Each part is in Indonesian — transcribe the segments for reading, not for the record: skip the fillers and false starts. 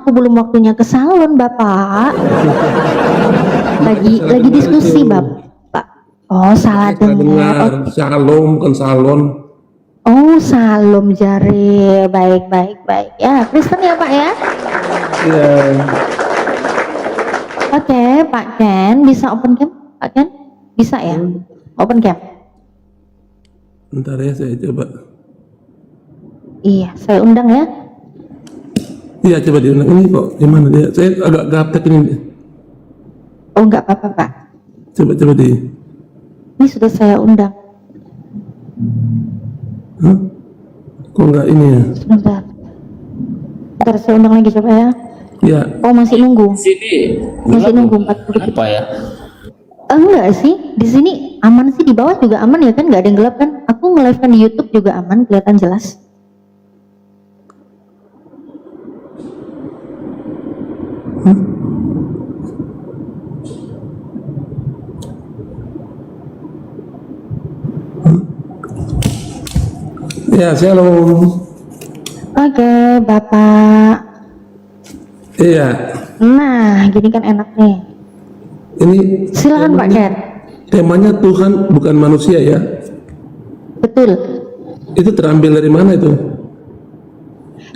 aku belum waktunya ke salon, Bapak. Lagi diskusi, Bapak. Oh, salah dengar. Shalom bukan salon. Oh, salom jare. Baik. Ya, Kristen ya, Pak ya? Iya. Oke, Pak Ken, bisa open cam? Pak Ken? Bisa ya? Open cam? Bentar ya, saya coba. Iya, saya undang ya. Iya, coba diundang. Ini kok gimana dia? Saya agak gaptek ini. Oh, enggak apa-apa, Pak. Coba di. Ini sudah saya undang. Hah? Kok enggak ini ya? Sebentar. Bentar, saya undang lagi coba ya. Iya. Oh, masih nunggu. Sini Masih nunggu 40 detik. apa ya? Enggak sih, di sini aman sih, di bawah juga aman ya kan, nggak ada yang gelap kan? Aku nge-live kan di YouTube juga aman, kelihatan jelas. Ya, shalom. Oke, Bapak. Iya. Nah, gini kan enak nih. Ini Silakan Pak Ken. temanya Tuhan bukan manusia ya. Betul. Itu terambil dari mana itu?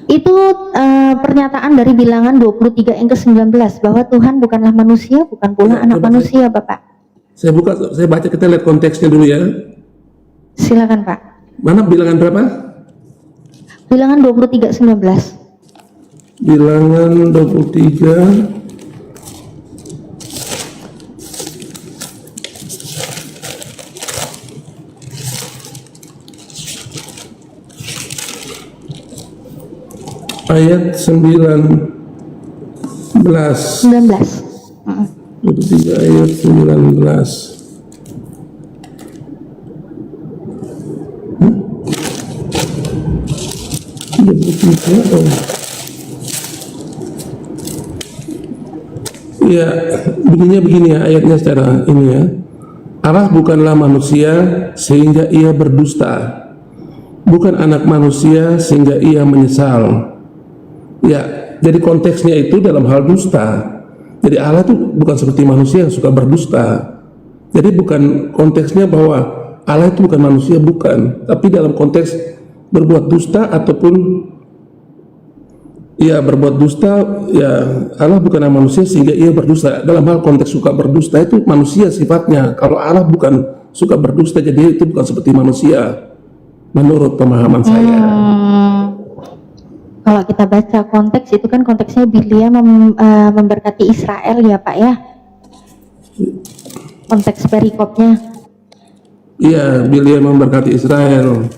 Itu pernyataan dari bilangan 23 yang ke-19 bahwa Tuhan bukanlah manusia, bukan pula anak manusia, Bapak. Saya baca, kita lihat konteksnya dulu ya. Silakan Pak. Mana bilangan berapa? Bilangan 23:19. Bilangan 23 ayat 19. 19. 23 ayat 19. Ya, bunyinya begini ya ayatnya secara ini ya. Allah bukanlah manusia sehingga ia berdusta, bukan anak manusia sehingga ia menyesal. Ya, jadi konteksnya itu dalam hal dusta. Jadi Allah itu bukan seperti manusia yang suka berdusta. Jadi bukan konteksnya bahwa Allah itu bukan manusia, bukan. Tapi dalam konteks berbuat dusta ataupun ya berbuat dusta, ya Allah bukanlah manusia sehingga ia berdusta. Dalam hal konteks suka berdusta itu manusia sifatnya. Kalau Allah bukan suka berdusta, jadi itu bukan seperti manusia. Menurut pemahaman saya. Kalau kita baca konteks itu kan konteksnya Bilia memberkati Israel ya Pak ya. Konteks perikopnya. Iya, Bilia memberkati Israel.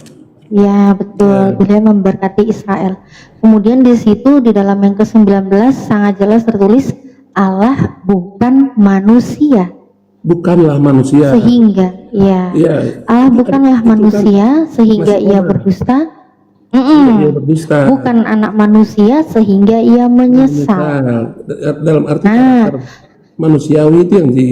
Ya betul, Bilia memberkati Israel. Kemudian di situ di dalam yang ke-19 sangat jelas tertulis Allah bukan manusia. Bukanlah manusia. Sehingga ya. Allah bukanlah manusia sehingga ia berdusta. Ia berdusta. Bukan anak manusia sehingga ia menyesal. Dalam arti karakter manusiawi itu yang di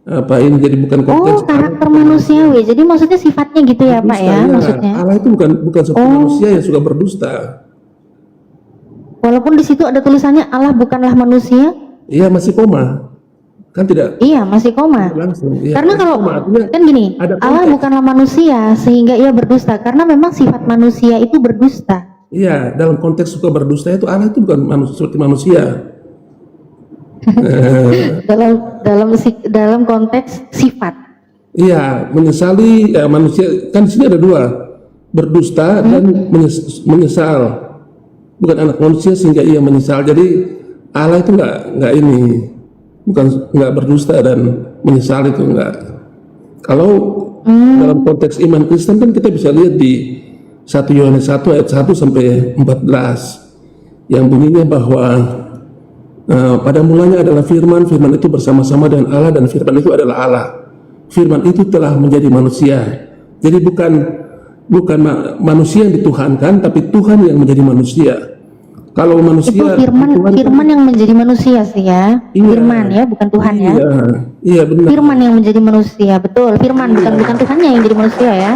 apa ini, jadi bukan konteks. Oh, karakter manusiawi. Jadi maksudnya sifatnya gitu ya, Pak ya, maksudnya. Allah itu bukan seperti manusia yang suka berdusta. Walaupun di situ ada tulisannya Allah bukanlah manusia. Iya, masih koma. Kan tidak? Iya, masih koma. Langsung. Ya, karena kalau kan gini, Allah bukanlah manusia sehingga ia berdusta, karena memang sifat manusia itu berdusta. Iya, dalam konteks suka berdusta itu Allah itu bukan seperti manusia. dalam konteks sifat. Iya, menyesali ya, manusia kan di sini ada dua, berdusta dan menyesal. Bukan anak manusia sehingga ia menyesal. Jadi Allah itu nggak ini, nggak berdusta dan menyesal, itu nggak. Kalau dalam konteks iman Kristen kan kita bisa lihat di 1 Yohanes 1 ayat 1 sampai 14 yang bunyinya bahwa pada mulanya adalah firman, firman itu bersama-sama dengan Allah dan firman itu adalah Allah. Firman itu telah menjadi manusia. Jadi bukan manusia yang dituhankan, tapi Tuhan yang menjadi manusia. Kalau manusia itu firman yang menjadi manusia sih ya. Iya, firman ya, bukan Tuhan ya. Iya benar. Firman yang menjadi manusia, betul. Firman bukan Tuhannya yang jadi manusia ya.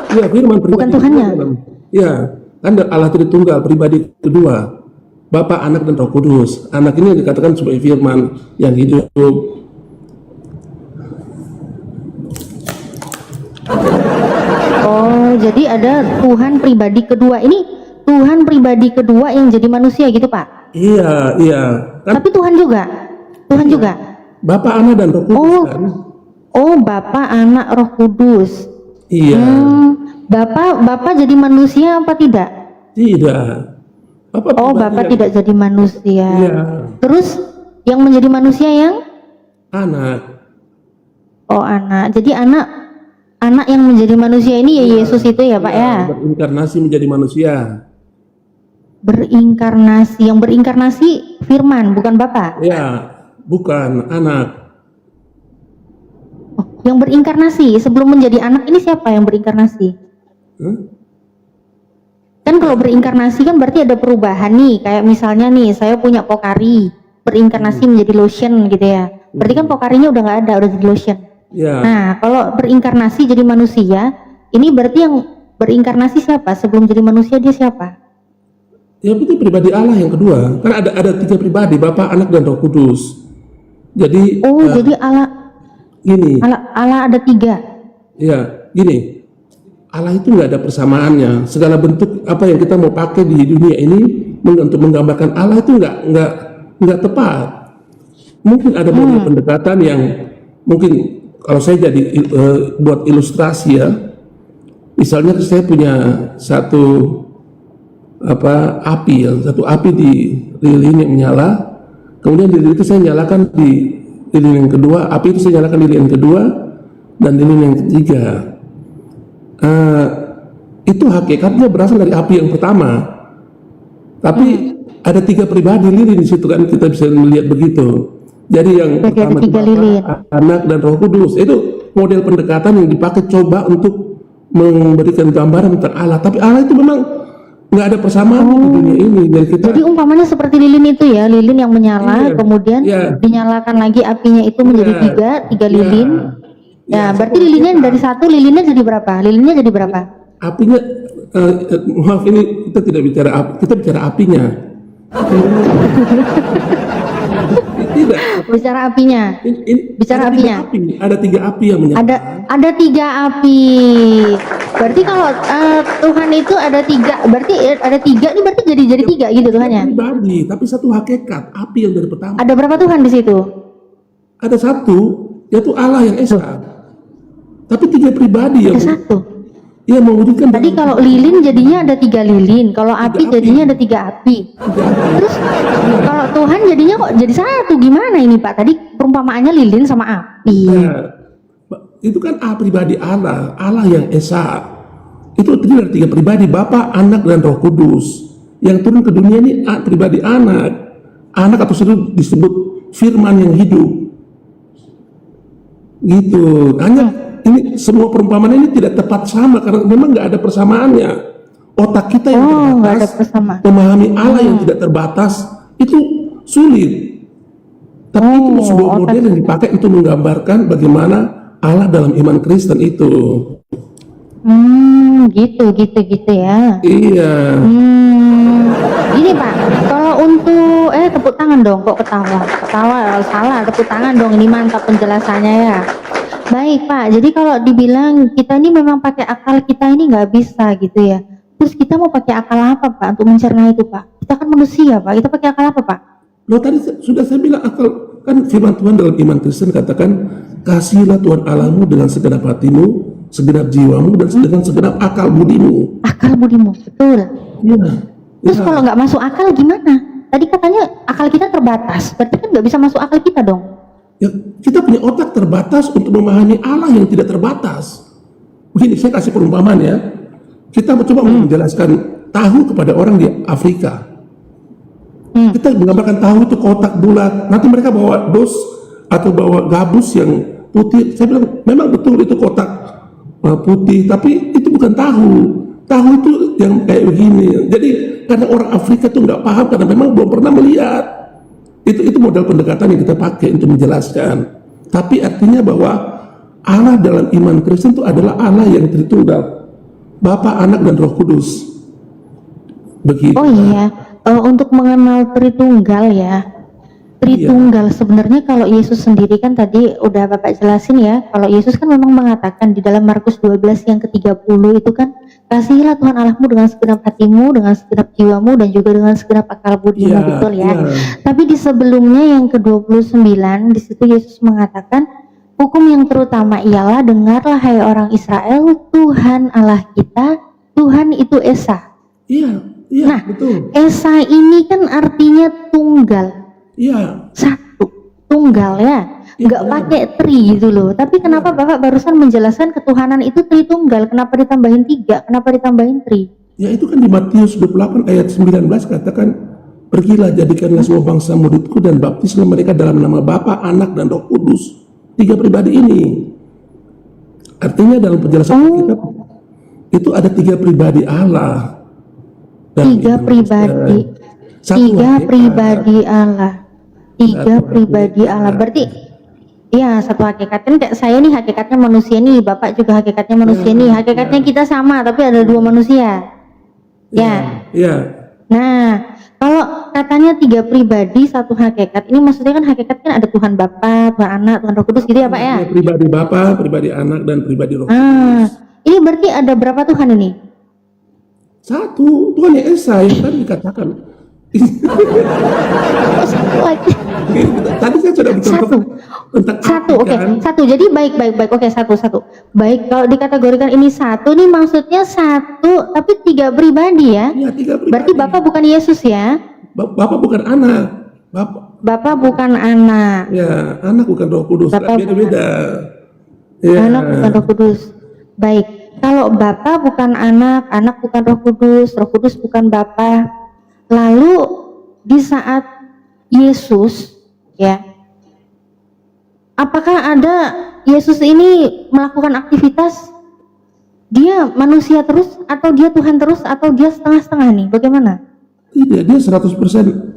Iya, firman bukan Tuhannya. Iya, Kan Allah Tritunggal, pribadi kedua, Bapa, Anak, dan Roh Kudus. Anak ini yang dikatakan sebagai firman yang hidup. Oh, jadi ada Tuhan pribadi kedua. Ini Tuhan pribadi kedua yang jadi manusia gitu, Pak? Iya, iya. Kan Tapi Tuhan juga? Tuhan juga? Bapa, Anak, dan Roh Kudus Oh, kan? oh Bapa, Anak, Roh Kudus. Iya. Bapak jadi manusia apa tidak? Tidak. Bapa Oh, pribadi Bapak yang- tidak jadi manusia. Iya. Terus yang menjadi manusia yang? Anak. Oh, anak. Jadi anak yang menjadi manusia ini ya Yesus itu ya, Pak ya? Berinkarnasi menjadi manusia. Berinkarnasi. Yang berinkarnasi firman, bukan Bapak. Ya, bukan anak. Oh, yang berinkarnasi sebelum menjadi anak ini siapa yang berinkarnasi? Hah? Kan kalau berinkarnasi kan berarti ada perubahan nih. Kayak misalnya nih, saya punya Pokari, berinkarnasi menjadi lotion gitu ya. Berarti kan Pokarinya udah nggak ada, udah jadi lotion. Ya, Nah, kalau berinkarnasi jadi manusia, ini berarti yang berinkarnasi siapa? Sebelum jadi manusia dia siapa? ya itu pribadi Allah yang kedua. Kan ada 3 pribadi, Bapa, Anak, dan Roh Kudus. Jadi Oh, jadi Allah gini, ada 3. ya gini, Allah itu nggak ada persamaannya. Segala bentuk apa yang kita mau pakai di dunia ini untuk menggambarkan Allah itu nggak tepat. Mungkin ada model pendekatan yang mungkin kalau saya jadi buat ilustrasi ya, misalnya saya punya satu api ya, satu api di lilin yang menyala, kemudian lilin itu saya nyalakan di lilin yang kedua, api itu saya nyalakan di lilin yang kedua dan lilin yang ketiga. Itu hakikatnya berasal dari api yang pertama, tapi ada 3 pribadi lilin di situ kan, kita bisa melihat begitu. Jadi yang Berarti ada pertama 3 Bapa, lilin. Anak, dan Roh Kudus. Itu model pendekatan yang dipakai coba untuk memberikan gambaran tentang Allah. Tapi Allah itu memang nggak ada persamaan di dunia ini. Jadi kita Jadi umpamanya seperti lilin itu ya, lilin yang menyala, Iya, kemudian iya. dinyalakan lagi apinya itu menjadi Iya. 3 lilin. Ya, berarti lilinnya dari 1 lilinnya jadi berapa? Lilinnya jadi berapa? apinya, maaf ini kita tidak bicara api, kita bicara apinya. Tidak. Bicara apinya. Bicara ada 3 apinya. api, ada 3 api yang menyala. Ada 3 api. Berarti kalau Tuhan itu ada 3, berarti ada 3 ini berarti jadi 3 gitu Tuhannya. Pribadi, tapi satu hakikat, api yang dari pertama. Ada berapa Tuhan di situ? Ada satu, yaitu Allah yang esa. Tapi 3 pribadi yang Ada 1. mewujudkan. Tadi kalau lilin jadinya ada 3 lilin, kalau api api. jadinya ada 3 api. Terus kalau Tuhan jadinya kok jadi 1? Gimana ini Pak? Tadi perumpamaannya lilin sama api. Nah, itu kan pribadi Allah, Allah yang esa. Itu terdiri dari 3 pribadi, Bapa, Anak, dan Roh Kudus. Yang turun ke dunia ini pribadi anak. Anak atau sering disebut firman yang hidup. Gitu. Hanya ini semua perumpamaan ini tidak tepat sama karena memang nggak ada persamaannya. Otak kita yang Oh, nggak ada terbatas, persamaan. memahami Allah yang tidak terbatas itu sulit. Tapi itu sebuah model yang dipakai untuk menggambarkan bagaimana Allah dalam iman Kristen itu. Gitu ya. Iya. Gini Pak, kalau untuk tepuk tangan dong, kok ketawa? Ketawa salah, tepuk tangan dong, ini mantap penjelasannya ya. Baik Pak, jadi kalau dibilang kita ini memang pakai akal kita ini nggak bisa gitu ya. Terus kita mau pakai akal apa Pak untuk mencerna itu Pak? Kita kan manusia Pak, kita pakai akal apa Pak? Loh tadi sudah saya bilang akal, kan firman Tuhan dalam iman Kristen katakan kasihilah Tuhan Allahmu dengan segenap hatimu, segenap jiwamu, dan dengan segenap akal budimu. Akal budimu, betul. Iya. Terus Ya. kalau nggak masuk akal gimana? Tadi katanya akal kita terbatas, berarti kan nggak bisa masuk akal kita dong. Ya, kita punya otak terbatas untuk memahami Allah yang tidak terbatas. Begini, saya kasih perumpamaan ya. Kita coba menjelaskan tahu kepada orang di Afrika. Kita menggambarkan tahu itu kotak bulat. Nanti mereka bawa dos atau bawa gabus yang putih. Saya bilang memang betul itu kotak putih, tapi itu bukan tahu. Tahu itu yang kayak begini. Jadi karena orang Afrika tuh nggak paham karena memang belum pernah melihat. Itu model pendekatan yang kita pakai untuk menjelaskan. Tapi artinya bahwa Allah dalam iman Kristen itu adalah Allah yang Tritunggal, Bapa, Anak, dan Roh Kudus. Begitu. Oh iya, untuk mengenal Tritunggal ya. Tritunggal sebenarnya kalau Yesus sendiri kan tadi udah Bapak jelasin ya, kalau Yesus kan memang mengatakan di dalam Markus 12 yang ke-30 itu kan, kasihilah Tuhan Allahmu dengan segenap hatimu, dengan segenap jiwamu, dan juga dengan segenap akal budimu, Iya, betul ya. iya. Tapi di sebelumnya yang ke-29, di situ Yesus mengatakan, hukum yang terutama ialah, dengarlah hai orang Israel, Tuhan Allah kita, Tuhan itu Esa. Iya, iya, Nah, betul. Esa ini kan artinya tunggal. Iya, Satu, tunggal ya, nggak benar. pakai tri gitu loh. Tapi kenapa Bapak barusan menjelaskan ketuhanan itu Tritunggal? Kenapa ditambahin 3? Kenapa ditambahin tri? Ya itu kan di Matius 28 ayat 19 katakan, pergilah jadikanlah semua bangsa muridku dan baptislah mereka dalam nama Bapa, Anak, dan Roh Kudus. 3 pribadi ini. Artinya dalam penjelasan Alkitab itu ada 3 pribadi Allah. Dan 3 pribadi, satu 3 hakikat. pribadi Allah, 3 Satu pribadi hakikat. Allah. Berarti iya, satu hakikat. Kan kayak saya nih hakikatnya manusia nih, Bapak juga hakikatnya manusia nih. Hakikatnya kita sama, tapi ada 2 manusia. Ya. Iya. Nah, kalau katanya 3 pribadi, 1 hakikat, ini maksudnya kan hakikat kan ada Tuhan Bapa, Tuhan Anak, Tuhan Roh Kudus gitu ya Pak ya? Ada pribadi Bapa, pribadi Anak, dan pribadi Roh Kudus. Ini berarti ada berapa Tuhan ini? Satu, Tuhan yang Esa yang tadi dikatakan. Oh, satu lagi. Tadi saya sudah bercontoh Satu. tentang Satu, api, oke. kan? Satu, jadi baik. Oke, satu. Baik, kalau dikategorikan ini satu nih maksudnya satu, tapi 3 pribadi ya? Iya, 3 pribadi. Berarti Bapak bukan Yesus ya? Bapak bukan anak. Bapak bukan anak. Ya, anak bukan Roh Kudus. Bapak Beda-beda. Ya. Anak bukan Roh Kudus. Baik, kalau Bapa bukan anak, anak bukan Roh Kudus bukan Bapa. Lalu di saat Yesus ya, apakah ada Yesus ini melakukan aktivitas dia manusia terus atau dia Tuhan terus atau dia setengah-setengah nih? Bagaimana? Tidak, dia 100%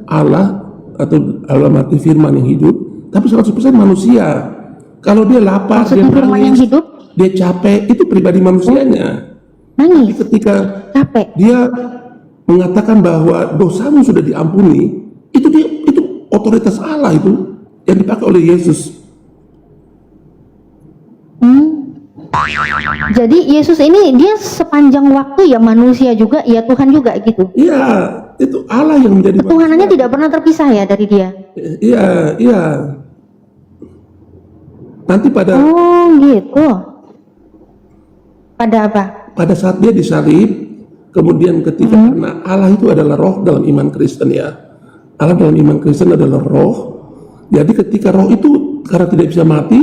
Allah atau Allah mati firman yang hidup, tapi 100% manusia. Kalau dia lapar, Maksudnya dia firman yang nangis, hidup? dia capek, itu pribadi manusianya. Tapi Nangis, ketika capek. dia mengatakan bahwa dosamu sudah diampuni, itu otoritas Allah itu yang dipakai oleh Yesus. Jadi Yesus ini dia sepanjang waktu ya manusia juga, ya Tuhan juga gitu. Iya, itu Allah yang menjadi Ketuhanannya tidak pernah terpisah ya dari dia. Iya. Nanti Oh gitu. Pada apa? pada saat dia disalib, kemudian ketika karena Allah itu adalah roh dalam iman Kristen ya. Allah dalam iman Kristen adalah roh. Jadi ketika roh itu karena tidak bisa mati,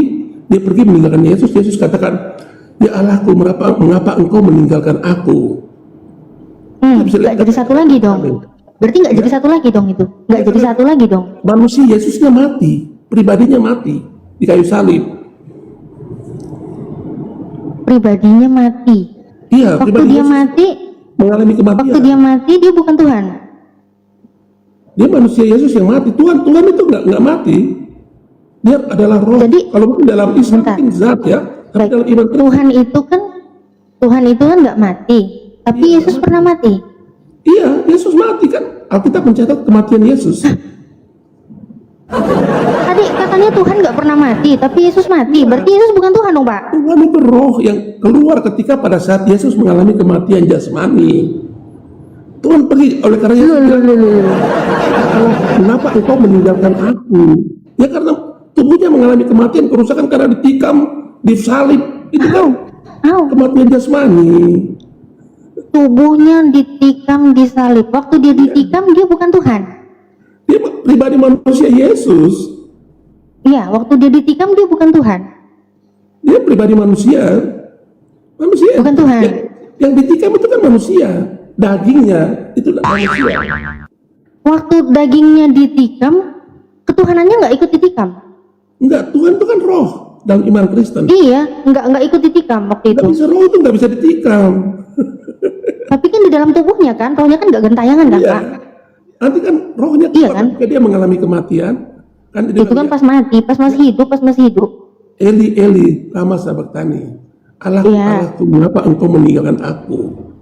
dia pergi meninggalkan Yesus. Yesus katakan, ya Allahku, mengapa engkau meninggalkan aku? Nggak jadi satu lagi dong. Berarti nggak jadi satu lagi dong itu. Nggak jadi satu lagi dong. Manusia Yesusnya mati, pribadinya mati di kayu salib. Pribadinya mati. Iya, Waktu pribadi dia Yesus mati, mengalami kematian. waktu dia mati dia bukan Tuhan. Dia manusia Yesus yang mati. Tuhan itu nggak mati. Dia adalah roh. Jadi, kalau mungkin dalam Islam bentar. mungkin zat ya, tapi Baik. dalam iman Kristen, Tuhan itu kan nggak mati. Tapi Iya, Yesus pernah mati. iya, Yesus mati kan. Alkitab mencatat kematian Yesus. Tadi katanya Tuhan nggak pernah mati, tapi Yesus mati. Berarti Yesus bukan Tuhan dong Pak. Tuhan itu roh yang keluar ketika pada saat Yesus mengalami kematian jasmani. Tuhan pergi oleh karena Yesus bilang, Allah, kenapa engkau meninggalkan aku? Ya karena tubuhnya mengalami kematian, kerusakan karena ditikam, disalib. Itu kan kematian jasmani. Tubuhnya ditikam, disalib. Waktu dia ditikam dia bukan Tuhan. Dia pribadi manusia Yesus. Iya, waktu dia ditikam dia bukan Tuhan. Dia pribadi manusia. Bukan Tuhan. Yang ditikam itu kan manusia. Dagingnya itu manusia. Waktu dagingnya ditikam, ketuhanannya nggak ikut ditikam. Enggak, Tuhan itu kan roh dalam iman Kristen. Iya, nggak ikut ditikam waktu Nggak itu. bisa, roh itu nggak bisa ditikam. Tapi kan di dalam tubuhnya kan, rohnya kan nggak gentayangan kan Iya. Pak? Nanti kan rohnya Iya keluar kan? ketika dia mengalami kematian. Kan dia Itu kan bilang, pas mati, pas masih hidup. Eli Eli lama sabaktani. Iya. Allahku, mengapa engkau meninggalkan aku?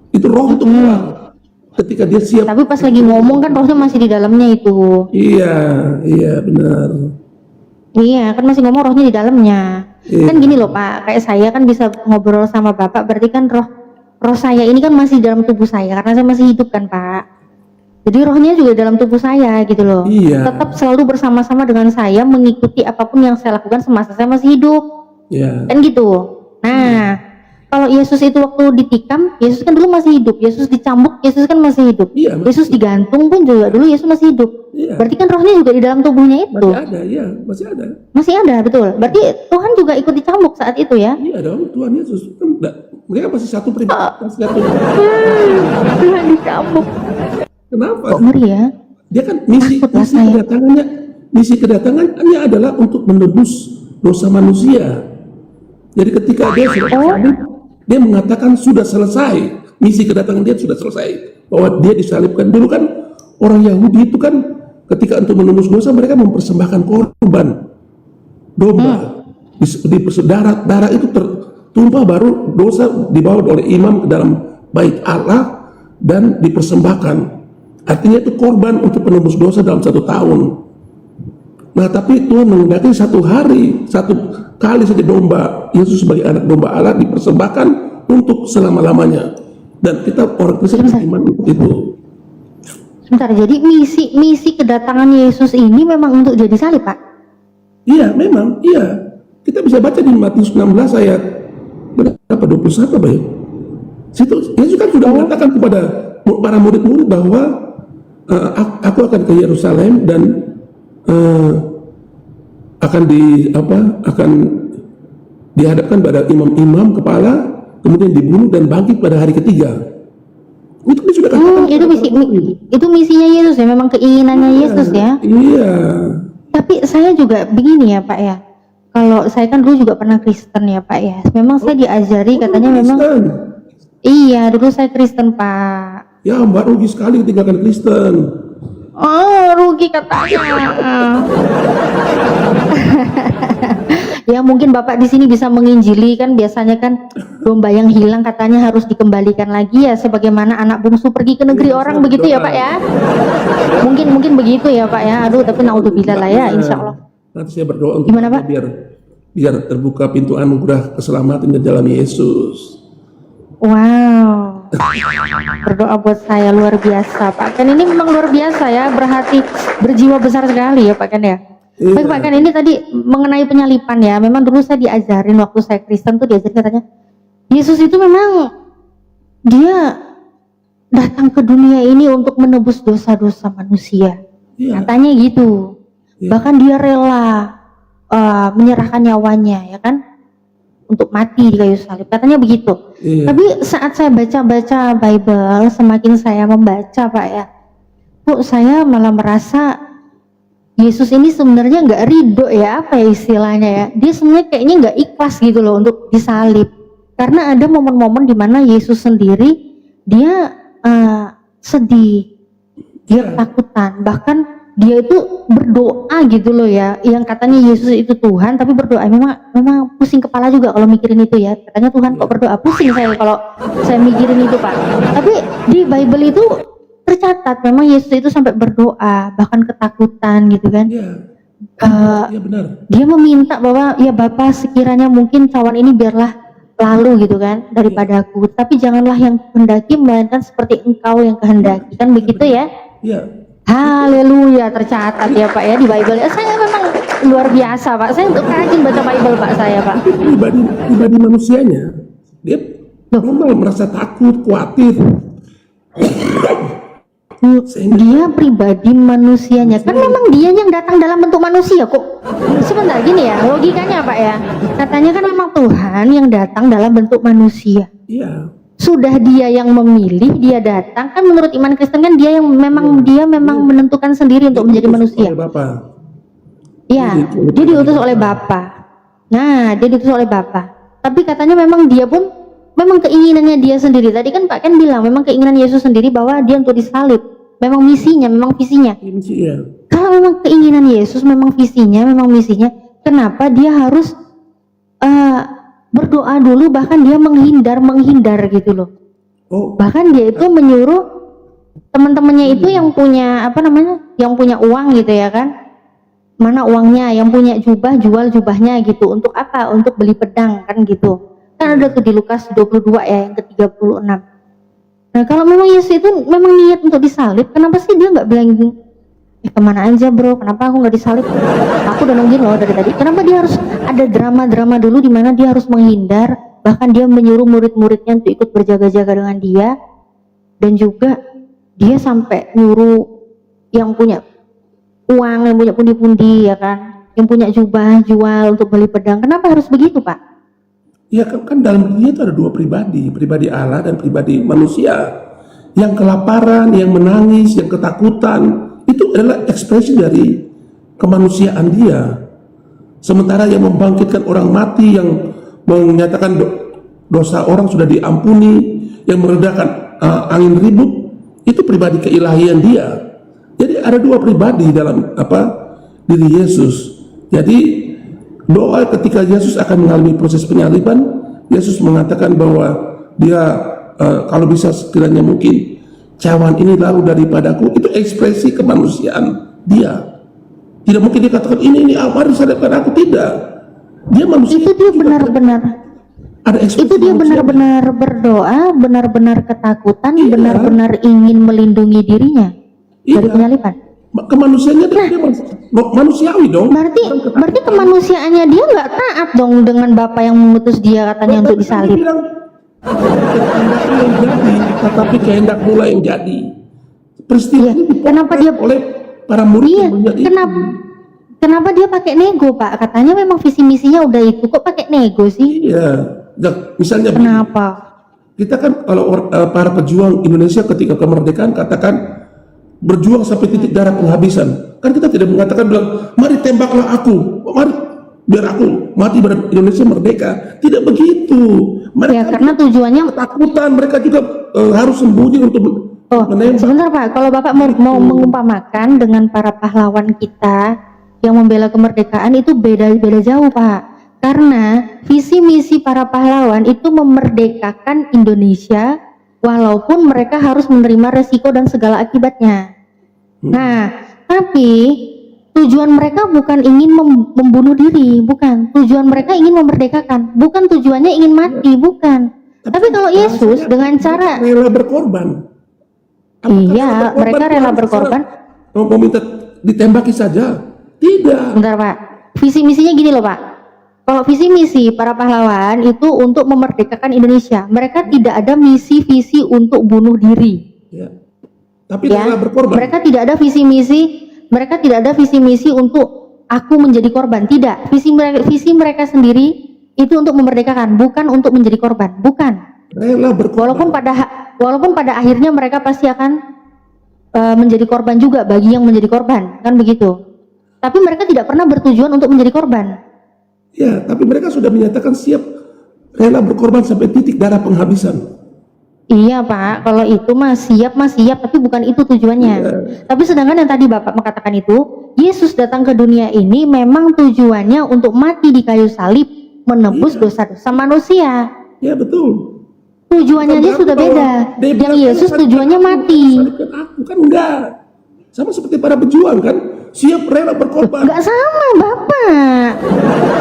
Itu roh itu keluar. ketika dia siap. Tapi pas lagi ngomong kan rohnya masih di dalamnya itu. Iya benar. Iya, kan masih ngomong rohnya di dalamnya. Iya. Kan gini loh Pak, kayak saya kan bisa ngobrol sama Bapak, berarti kan roh saya ini kan masih dalam tubuh saya karena saya masih hidup kan Pak. Jadi rohnya juga dalam tubuh saya gitu loh. Iya. Tetap selalu bersama-sama dengan saya, mengikuti apapun yang saya lakukan semasa saya masih hidup. Iya. Kan gitu. Nah, kalau Yesus itu waktu ditikam, Yesus kan dulu masih hidup. Yesus dicambuk, Yesus kan masih hidup. Iya, masih Yesus digantung pun juga dulu Yesus masih hidup. Iya. Berarti kan rohnya juga di dalam tubuhnya itu. Masih ada, iya, masih ada. Masih ada, betul. Berarti Tuhan juga ikut dicambuk saat itu ya? Iya dong, Tuhan Yesus kan mereka masih satu pribadi, satu. Tuhan dicambuk. Kenapa? Kok ngeri ya? Dia kan misi saya. kedatangannya adalah untuk menebus dosa manusia. Jadi ketika dia sudah disalib, dia mengatakan sudah selesai. Misi kedatangan dia sudah selesai. Bahwa dia disalibkan. Dulu kan orang Yahudi itu kan ketika untuk menebus dosa mereka mempersembahkan korban domba. Darah itu tertumpah baru dosa dibawa oleh imam ke dalam bait Allah dan dipersembahkan. Artinya itu korban untuk penebus dosa dalam 1 tahun. Nah tapi Tuhan menghendaki 1 hari, 1 kali saja domba Yesus sebagai anak domba Allah dipersembahkan untuk selama-lamanya. Dan kita orang Kristen beriman untuk itu. Sebentar, jadi misi kedatangan Yesus ini memang untuk jadi salib Pak? Iya memang, iya. Kita bisa baca di Matius 16 ayat berapa? 21 Pak ya? Situ Yesus kan sudah mengatakan kepada para murid-murid bahwa aku akan ke Yerusalem dan akan dihadapkan pada imam-imam kepala, kemudian dibunuh dan bangkit pada hari ketiga. Itu dia sudah katakan. Itu misinya Yesus ya, memang keinginannya Yesus ya. Iya. Tapi saya juga begini ya Pak ya. Kalau saya kan dulu juga pernah Kristen ya Pak ya. Memang saya diajari katanya memang. Kristen. Iya, dulu saya Kristen Pak. Ya Mbak rugi sekali tinggalkan Kristen. Oh, rugi katanya. Ya mungkin Bapak di sini bisa menginjili kan, biasanya kan domba yang hilang katanya harus dikembalikan lagi ya, sebagaimana anak bungsu pergi ke negeri orang begitu ya Pak ya. Mungkin begitu ya Pak ya. Aduh, tapi naudzubillah lah ya, insya Allah. Nanti saya berdoa untuk Gimana, Pak? biar terbuka pintu anugerah keselamatan di dalam Yesus. Wow, berdoa buat saya luar biasa Pak Ken, ini memang luar biasa ya, berjiwa besar sekali ya Pak Ken ya. Iya. Baik Pak Ken, ini tadi mengenai penyalipan ya, memang dulu saya diajarin waktu saya Kristen tuh diajarin katanya Yesus itu memang dia datang ke dunia ini untuk menebus dosa-dosa manusia. Iya. Katanya gitu. Iya. Bahkan dia rela menyerahkan nyawanya ya kan untuk mati di kayu salib. Katanya begitu. Iya. Tapi saat saya baca-baca Bible, semakin saya membaca Pak ya, kok saya malah merasa Yesus ini sebenarnya nggak ridho ya, apa ya istilahnya ya, dia sebenarnya kayaknya nggak ikhlas gitu loh untuk disalib. Karena ada momen-momen di mana Yesus sendiri dia sedih, dia ketakutan, bahkan dia itu berdoa gitu loh ya, yang katanya Yesus itu Tuhan tapi berdoa, memang pusing kepala juga kalau mikirin itu ya, katanya Tuhan kok berdoa, pusing saya kalau saya mikirin itu Pak. Tapi di Bible itu tercatat memang Yesus itu sampai berdoa, bahkan ketakutan gitu kan. Iya. Iya benar. Dia meminta bahwa ya Bapa, sekiranya mungkin cawan ini biarlah lalu gitu kan daripadaku, tapi janganlah yang kehendaki melainkan seperti Engkau yang kehendaki, kan begitu ya. Iya. Haleluya, tercatat ya Pak ya di Bible ya. Saya memang luar biasa Pak, saya untuk rajin baca Bible Pak saya Pak. Itu pribadi manusianya, dia normal merasa takut, khawatir. Dia pribadi manusianya, kan memang dia yang datang dalam bentuk manusia kok. Sebentar gini ya, logikanya Pak ya, katanya kan memang Tuhan yang datang dalam bentuk manusia. Iya. Sudah dia yang memilih, dia datang, kan menurut iman Kristen kan dia yang memang menentukan sendiri untuk menjadi manusia. Iya, dia diutus oleh Bapa. Nah, dia diutus oleh Bapa. Tapi katanya memang dia pun memang keinginannya dia sendiri. Tadi kan Pak Ken bilang memang keinginan Yesus sendiri bahwa dia untuk disalib. Memang misinya, memang visinya. Iya. Kalau memang keinginan Yesus, memang visinya, memang misinya, kenapa dia harus berdoa dulu, bahkan dia menghindar gitu loh. Oh, Bahkan dia itu menyuruh Teman-temannya itu yang punya apa namanya, yang punya uang gitu ya kan, mana uangnya, yang punya jubah jual jubahnya gitu, untuk apa? Untuk beli pedang kan gitu kan, ada tuh di Lukas 22 ya yang ke-36. Nah kalau memang Yesus itu memang niat untuk disalib, kenapa sih dia nggak bilang kemana aja bro, kenapa aku nggak disalib, aku udah nungguin loh dari tadi. Kenapa dia harus ada drama-drama dulu di mana dia harus menghindar, bahkan dia menyuruh murid-muridnya untuk ikut berjaga-jaga dengan dia, dan juga dia sampai nyuruh yang punya uang, yang punya pundi-pundi ya kan, yang punya jubah jual untuk beli pedang. Kenapa harus begitu Pak? Ya kan dalam dunia itu ada dua pribadi, pribadi Allah dan pribadi manusia. Yang kelaparan, yang menangis, yang ketakutan, itu adalah ekspresi dari kemanusiaan dia. Sementara yang membangkitkan orang mati, yang menyatakan dosa orang sudah diampuni, yang meredakan angin ribut, itu pribadi keilahian dia. Jadi ada dua pribadi dalam diri Yesus. Jadi doa ketika Yesus akan mengalami proses penyaliban, Yesus mengatakan bahwa dia kalau bisa sekiranya mungkin cawan ini lalu daripadaku. Itu ekspresi kemanusiaan dia. Tidak mungkin dikatakan ini mari salibkan aku, tidak. Dia manusia. Itu dia benar-benar ada ekspresi itu dia manusia. benar-benar berdoa, benar-benar ketakutan, Iya. benar-benar ingin melindungi dirinya Iya. dari penyaliban. Kemanusiaannya dia manusiawi dong. Berarti kemanusiaannya dia nggak taat dong dengan Bapa yang mengutus dia katanya untuk disalib. Dia bilang, kehendakmu yang jadi, tetapi kehendak mula yang jadi. Peristiwa Iya. ini Kenapa dia oleh para murid Iya, yang melihat itu. kenapa dia pakai nego Pak? Katanya memang visi misinya udah itu, kok pakai nego sih? Iya. Nah, misalnya Kenapa? kita kan kalau para pejuang Indonesia ketika kemerdekaan katakan berjuang sampai titik darah penghabisan. Kan kita tidak mengatakan bilang mari tembaklah aku, mari biar aku mati biar Indonesia merdeka. Tidak begitu. Mereka Ya karena tujuannya. ketakutan, mereka juga harus sembunyi untuk menembak. Sebentar Pak, kalau Bapak mau mengumpamakan dengan para pahlawan kita yang membela kemerdekaan, itu beda jauh Pak. Karena visi misi para pahlawan itu memerdekakan Indonesia walaupun mereka harus menerima resiko dan segala akibatnya. Nah, tapi tujuan mereka bukan ingin membunuh diri, bukan. Tujuan mereka ingin memerdekakan, bukan tujuannya ingin mati, bukan. Tapi kalau Yesus dengan cara rela berkorban. Iya, mereka rela berkorban. Mau minta ditembaki saja? Tidak. Bentar Pak, visi misinya gini loh Pak. Kalau visi misi para pahlawan itu untuk memerdekakan Indonesia, mereka tidak ada misi visi untuk bunuh diri. Ya. Tapi rela berkorban. Mereka tidak ada visi misi untuk aku menjadi korban. Tidak, visi mereka sendiri itu untuk memerdekakan, bukan untuk menjadi korban, bukan. Rela berkorban. Walaupun pada akhirnya mereka pasti akan menjadi korban juga bagi yang menjadi korban, kan begitu. Tapi mereka tidak pernah bertujuan untuk menjadi korban. Ya, tapi mereka sudah menyatakan siap rela berkorban sampai titik darah penghabisan. Iya Pak, kalau itu mah siap, tapi bukan itu tujuannya. Tapi sedangkan yang tadi Bapak mengatakan itu, Yesus datang ke dunia ini memang tujuannya untuk mati di kayu salib, menebus dosa-dosa manusia. Ya betul. Tujuannya aja sudah beda. Yang Yesus tujuannya mati. Salibkan aku kan enggak. Sama seperti para pejuang kan, siap rela berkorban. Enggak sama Bapak,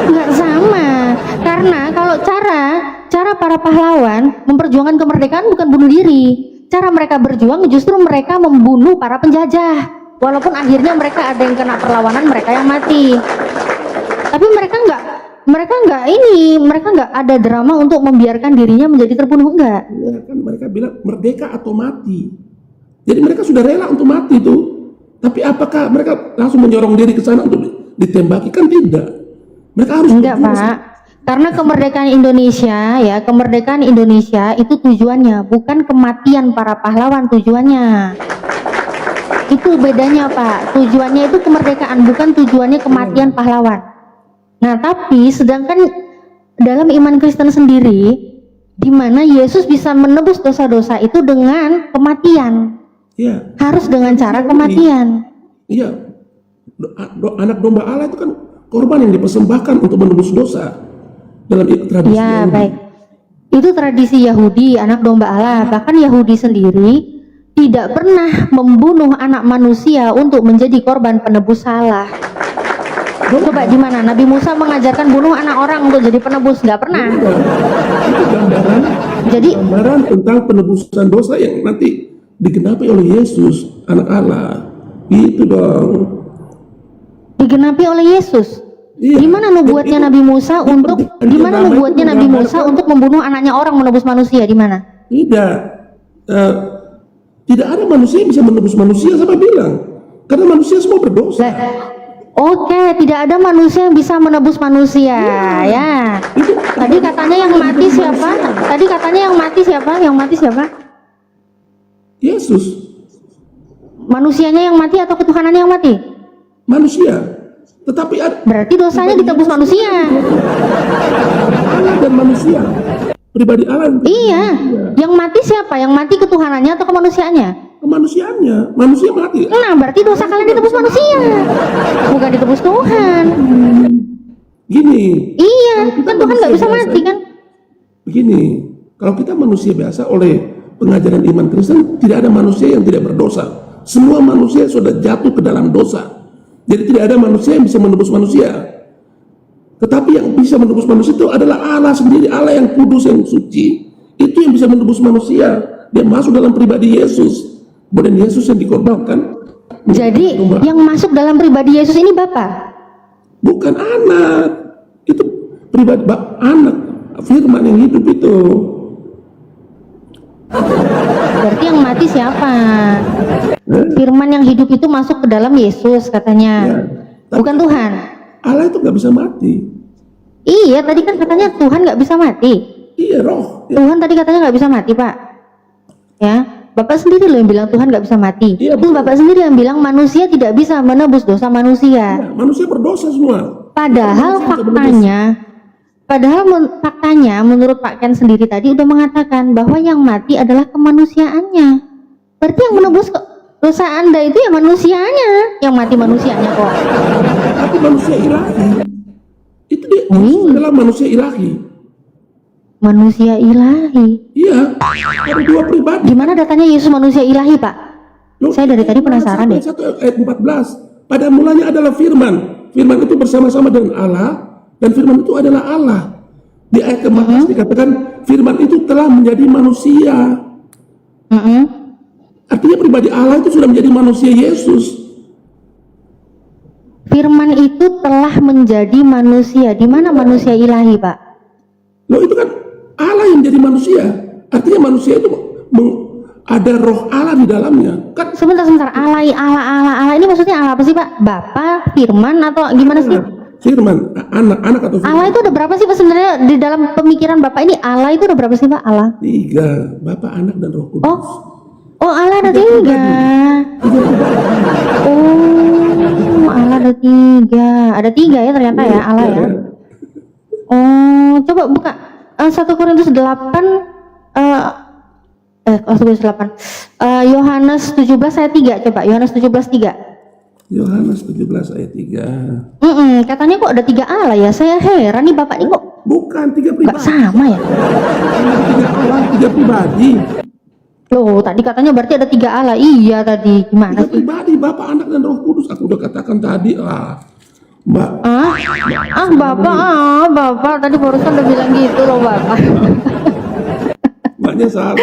enggak sama. Karena kalau cara para pahlawan memperjuangkan kemerdekaan bukan bunuh diri. Cara mereka berjuang justru mereka membunuh para penjajah. Walaupun akhirnya mereka ada yang kena perlawanan, mereka yang mati. Tapi mereka nggak ada drama untuk membiarkan dirinya menjadi terbunuh, enggak. Ya kan mereka bilang merdeka atau mati. Jadi mereka sudah rela untuk mati tuh. Tapi apakah mereka langsung menyorong diri ke sana untuk ditembaki? Kan tidak. Mereka harus enggak Pak. Karena kemerdekaan Indonesia itu tujuannya, bukan kematian para pahlawan tujuannya. Itu bedanya Pak. Tujuannya itu kemerdekaan, bukan tujuannya kematian pahlawan. Nah, tapi sedangkan dalam iman Kristen sendiri, di mana Yesus bisa menebus dosa-dosa itu dengan kematian. Ya. Harus dengan cara kematian. Iya. Anak domba Allah itu kan korban yang dipersembahkan untuk menebus dosa. Dalam tradisi Yahudi. Baik. Itu tradisi Yahudi, anak domba Allah. Bahkan Yahudi sendiri tidak pernah membunuh anak manusia untuk menjadi korban penebus salah. Coba di mana Nabi Musa mengajarkan bunuh anak orang untuk jadi penebus? Nggak pernah. Itu gambaran, Jadi gambaran tentang penebusan dosa yang nanti digenapi oleh Yesus, anak Allah. Itu dong. digenapi oleh Yesus. Iya. Gimana nubuatnya Nabi Musa untuk gimana nubuatnya Nabi Musa untuk membunuh anaknya orang menebus manusia? Di mana? Tidak. Tidak ada manusia yang bisa menebus manusia, siapa bilang? Karena manusia semua berdosa. Oke, tidak ada manusia yang bisa menebus manusia, ya. Tadi katanya yang mati siapa? Tadi katanya yang mati siapa? Yang mati siapa? Yesus, Manusianya yang mati atau ketuhanannya yang mati? manusia. Tetapi ada Berarti dosanya ditebus manusia. Allah dan manusia. Pribadi Allah dan pribadi Iya. manusia. Yang mati siapa? Yang mati ketuhanannya atau kemanusiaannya? Kemanusiaannya, manusia mati. Nah, berarti dosa kalian ditebus manusia, bukan ditebus Tuhan. Gini, Iya, kalau kita kan Tuhan nggak bisa manusia mati kan? begini, kalau kita manusia biasa oleh pengajaran iman Kristen, tidak ada manusia yang tidak berdosa. Semua manusia sudah jatuh ke dalam dosa. Jadi tidak ada manusia yang bisa menebus manusia. Tetapi yang bisa menebus manusia itu adalah Allah sendiri, Allah yang kudus, yang suci. Itu yang bisa menebus manusia. Dia masuk dalam pribadi Yesus. Kemudian Yesus yang dikorbankan. Jadi yang masuk dalam pribadi Yesus ini Bapa. Bukan anak. Itu pribadi anak. Firman yang hidup itu. Berarti yang mati siapa? Firman yang hidup itu masuk ke dalam Yesus katanya. Ya. Bukan Tuhan. Allah itu nggak bisa mati. Iya, tadi kan katanya Tuhan nggak bisa mati. Iya, roh. Ya. Tuhan tadi katanya nggak bisa mati, Pak. Ya, Bapak sendiri loh yang bilang Tuhan nggak bisa mati. Iya, Itu Bapak sendiri yang bilang manusia tidak bisa menebus dosa manusia. Ya, manusia berdosa semua. Padahal faktanya menurut Pak Ken sendiri tadi udah mengatakan bahwa yang mati adalah kemanusiaannya. Berarti yang menebus dosa Anda itu ya manusianya, yang mati manusianya kok. Tapi manusia ilahi. Itu dia adalah manusia ilahi. Manusia ilahi. Iya, ada dua pribadi. Gimana datanya Yesus manusia ilahi, Pak? Loh, Saya dari tadi penasaran deh. 1 ayat 14. Pada mulanya adalah firman. Firman itu bersama-sama dengan Allah, dan firman itu adalah Allah. Di ayat ke-14 dikatakan firman itu telah menjadi manusia. Artinya pribadi Allah itu sudah menjadi manusia Yesus. Firman itu telah menjadi manusia. Di mana manusia ilahi, Pak? Loh, itu kan Allah yang menjadi manusia. Artinya manusia itu ada roh Allah di dalamnya. Kan Sebentar. Allah ini maksudnya Allah apa sih, Pak? Bapa, Firman atau gimana sih? firman, anak atau firman. Allah itu udah berapa sih, Pak, sebenarnya di dalam pemikiran Bapak ini Allah itu udah berapa sih, Pak? Allah. 3, Bapa, Anak, dan Roh Kudus. Oh, Allah ada 3. Oh, Allah ada 3. Ada 3 ya ternyata ya Allah ya. Oh, coba buka 1 Korintus 8 Yohanes 17 ayat 3, coba Yohanes 17:3. Yohanes 17 ayat 3. Katanya kok ada 3 Allah ya? Saya heran nih Bapak ini kok Bukan 3 nggak pribadi. sama ya? 3 Allah, 3 pribadi. Loh, tadi katanya berarti ada 3 Allah. Iya tadi, gimana 3 sih? pribadi, Bapa, Anak, dan Roh Kudus. Aku udah katakan tadi Mbak. Bapak tadi barusan udah bilang gitu loh Bapak. Mbaknya salah.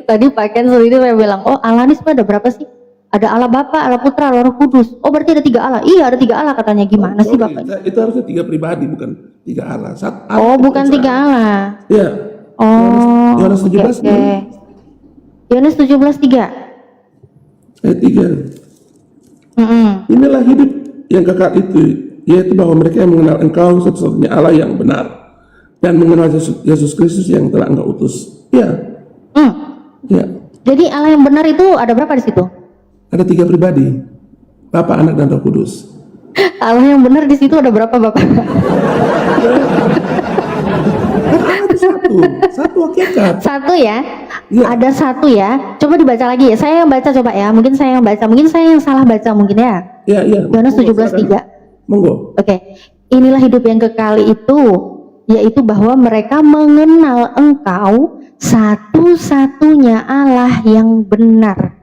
tadi Pak Ken sendiri saya bilang, oh Allah ini sebenarnya ada berapa sih? Ada Allah Bapa, Allah Putra, Allah Roh Kudus. Oh berarti ada 3 Allah. Iya ada 3 Allah katanya. Gimana sih Bapak? Itu harusnya 3 pribadi, bukan 3 Allah. Oh bukan 3 Allah. Iya. Oh. Yohanes 17. Oke. Yohanes 17:3. Ayat 3. Inilah hidup yang kekal itu, yaitu bahwa mereka yang mengenal Engkau satu-satunya Allah yang benar, dan mengenal Yesus Kristus yang telah Engkau utus. Ya. Ya. Jadi Allah yang benar itu ada berapa di situ? Ada 3 pribadi, Bapa, Anak, dan Roh Kudus. Allah yang benar di situ ada berapa Bapak? Ada satu hakikat. 1 ya? Iya. Ada 1 ya? Coba dibaca lagi ya. Saya yang baca coba ya. Mungkin saya yang baca. Mungkin saya yang salah baca mungkin ya. Ya. Yohanes 17:3. Monggo. Oke. Inilah hidup yang kekal itu, yaitu bahwa mereka mengenal Engkau satu-satunya Allah yang benar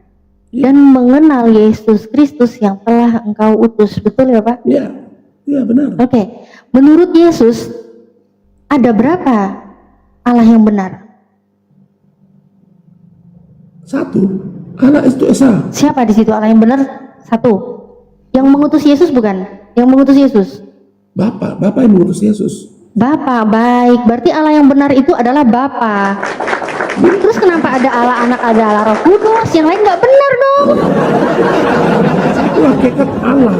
dan mengenal Yesus Kristus yang telah engkau utus. Betul ya Pak? Ya, ya benar. Oke. Menurut Yesus ada berapa Allah yang benar? Satu, Allah itu Esa. Siapa di situ Allah yang benar? Satu. Yang mengutus Yesus bukan? Yang mengutus Yesus? Bapa yang mengutus Yesus. Bapa, baik. Berarti Allah yang benar itu adalah Bapa. Terus kenapa ada Allah Anak, ada Allah Roh Kudus? Yang lain nggak benar dong. Satu hakikat Allah.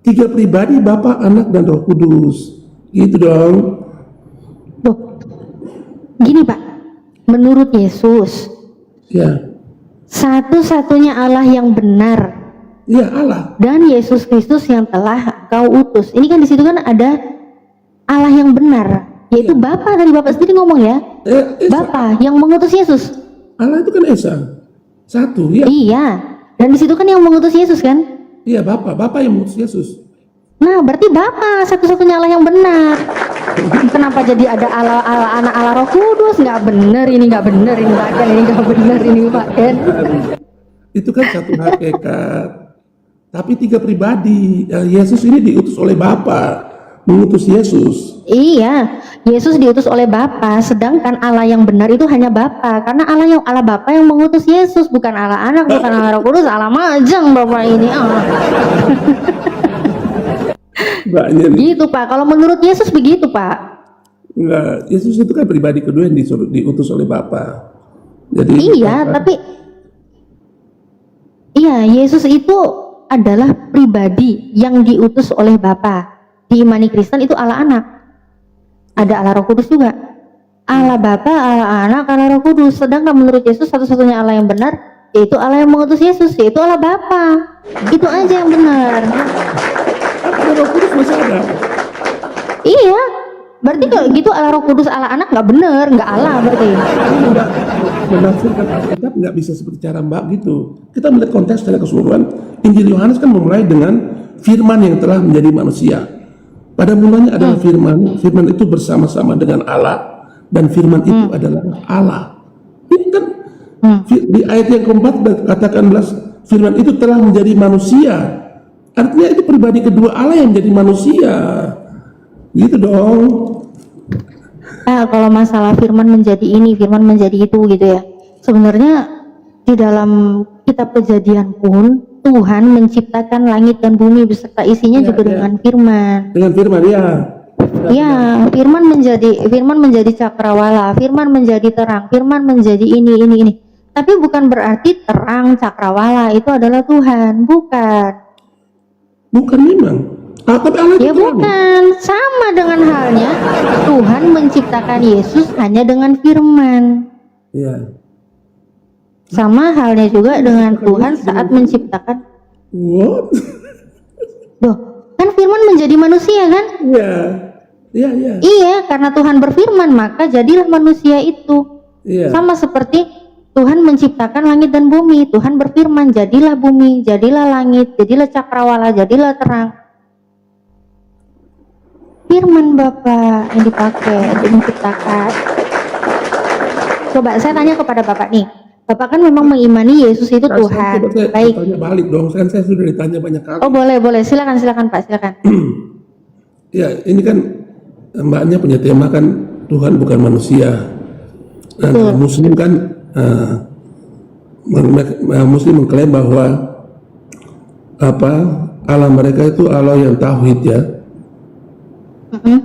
3 pribadi, Bapa, Anak, dan Roh Kudus. Gitu dong. Tuh. Gini Pak, menurut Yesus, Ya, satu-satunya Allah yang benar ya Allah. dan Yesus Kristus yang telah kau utus. Ini kan di situ kan ada Allah yang benar, yaitu Bapa. Tadi Bapak sendiri ngomong ya, Esa. Bapa yang mengutus Yesus. Allah itu kan Esa. Satu, ya. Iya. Dan di situ kan yang mengutus Yesus kan? Iya, Bapa yang mengutus Yesus. Nah, berarti Bapa satu-satunya Allah yang benar. Kenapa jadi ada Allah Anak, Allah Roh Kudus? Nggak bener ini, nggak bener ini Pak Ken, ini nggak bener ini Pak Ken. Itu kan satu hakikat. Tapi 3 pribadi. Yesus ini diutus oleh Bapa, mengutus Yesus. Iya, Yesus diutus oleh Bapa, sedangkan Allah yang benar itu hanya Bapa. Karena Allah Bapa yang mengutus Yesus, bukan Allah Anak, bukan Allah Roh Kudus, Allah majang Bapak ini. Mbaknya nih. Gitu Pak. Kalau menurut Yesus begitu Pak. Enggak, Yesus itu kan pribadi kedua yang diutus oleh Bapa. Jadi Iya, Bapa- tapi iya, Yesus itu adalah pribadi yang diutus oleh Bapa. Di imani Kristen itu Allah Anak. Ada Allah Roh Kudus juga. Allah Bapa, Allah Anak, Allah Roh Kudus. Sedangkan menurut Yesus satu-satunya Allah yang benar yaitu Allah yang mengutus Yesus, yaitu Allah Bapa. Itu aja yang benar. ada Roh Kudus masih ada. Iya. Berarti kalau gitu Allah Roh Kudus, Allah Anak nggak benar, nggak Allah berarti. Enggak menafsirkan Alkitab nggak bisa seperti cara Mbak gitu. Kita melihat konteks secara keseluruhan. Injil Yohanes kan memulai dengan firman yang telah menjadi manusia. Pada mulanya adalah firman. Firman itu bersama-sama dengan Allah dan firman itu adalah Allah. Ini kan di ayat yang keempat katakanlah firman itu telah menjadi manusia. Artinya itu pribadi kedua Allah yang menjadi manusia. Gitu dong. Nah, kalau masalah firman menjadi ini, firman menjadi itu gitu ya. Sebenarnya di dalam kitab Kejadian pun Tuhan menciptakan langit dan bumi beserta isinya juga dengan firman. Dengan firman ya. Ya, firman menjadi cakrawala, firman menjadi terang, firman menjadi ini. Tapi bukan berarti terang cakrawala itu adalah Tuhan, bukan. Bukan memang. Tapi Allah itu Ya terang. bukan, sama dengan halnya Tuhan menciptakan Yesus hanya dengan firman. Ya. Sama halnya juga dengan Tuhan saat menciptakan. What? Loh, kan firman menjadi manusia kan? Ya. Ya, ya. Iya, karena Tuhan berfirman maka jadilah manusia itu. Iya. Sama seperti Tuhan menciptakan langit dan bumi. Tuhan berfirman, jadilah bumi, jadilah langit, jadilah cakrawala, jadilah terang. Firman Bapak yang dipakai untuk menciptakan. Coba saya tanya kepada Bapak nih. Bapak kan memang mengimani Yesus itu Tuhan. Saya Baik. tanya balik dong. Kan saya sudah ditanya banyak kali. Oh boleh. Silakan Pak, silakan. Ya, ini kan Mbaknya punya tema kan Tuhan bukan manusia. Nah, kalau Muslim kan Muslim mengklaim bahwa Allah mereka itu Allah yang tauhid ya.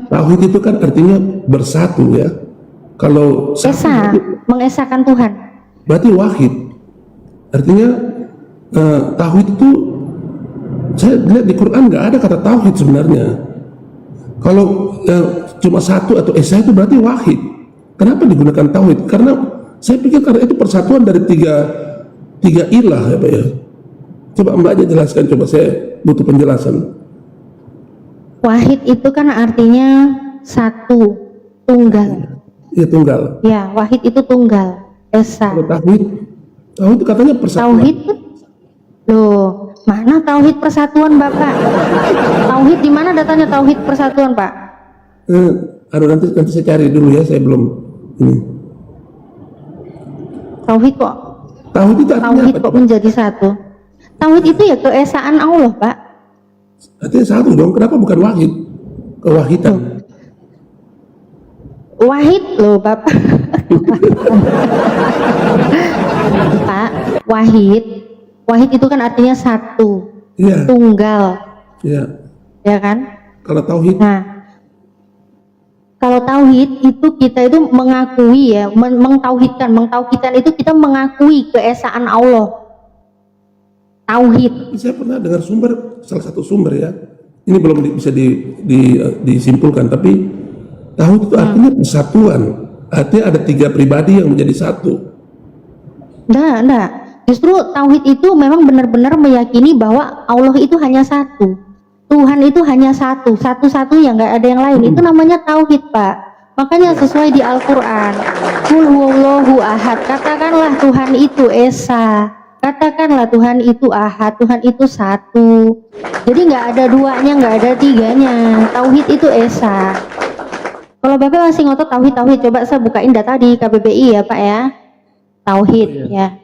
Tauhid itu kan artinya bersatu ya. Kalau Esa, mengesahkan Tuhan. berarti wahid. Artinya tauhid itu saya lihat di Quran nggak ada kata tauhid sebenarnya. Kalau cuma satu atau esa itu berarti wahid. Kenapa digunakan tauhid? Karena saya pikir karena itu persatuan dari tiga ilah ya Pak ya. Coba Mbak aja jelaskan, coba saya butuh penjelasan. Wahid itu kan artinya satu, tunggal. Ya tunggal. Ya, wahid itu tunggal. Esa. Kalau tauhid itu katanya persatuan. Tauhid tuh, loh, mana tauhid persatuan Bapak? Tauhid di mana datanya tauhid persatuan Pak? Aduh nanti saya cari dulu ya, saya belum ini. Tauhid kok Tauhid itu artinya tauhid apa? kok menjadi satu? Tauhid itu ya keesaan Allah, Pak. Artinya satu dong. Kenapa bukan wahid? Kewahidan. Wahid loh, Bapak. Pak, wahid. Wahid itu kan artinya satu, Iya. tunggal, Iya. ya kan? Kalau tauhid, Nah, kalau tauhid itu kita itu mengakui ya, mengtauhidkan itu kita mengakui keesaan Allah. Tauhid. saya pernah dengar salah satu sumber ya. Ini belum bisa disimpulkan, tapi tauhid itu artinya persatuan. Artinya ada 3 pribadi yang menjadi satu. Enggak. Justru tauhid itu memang benar-benar meyakini bahwa Allah itu hanya satu. Tuhan itu hanya satu, satu-satunya, nggak ada yang lain. Itu namanya tauhid, Pak. Makanya sesuai di Al-Quran, Qul huwallahu ahad, katakanlah Tuhan itu esa, katakanlah Tuhan itu ahad, Tuhan itu satu. Jadi nggak ada duanya, nggak ada tiganya. Tauhid itu esa. Kalau Bapak masih ngotot tauhid, coba saya bukain data di KBBI ya, Pak ya. Tauhid ya.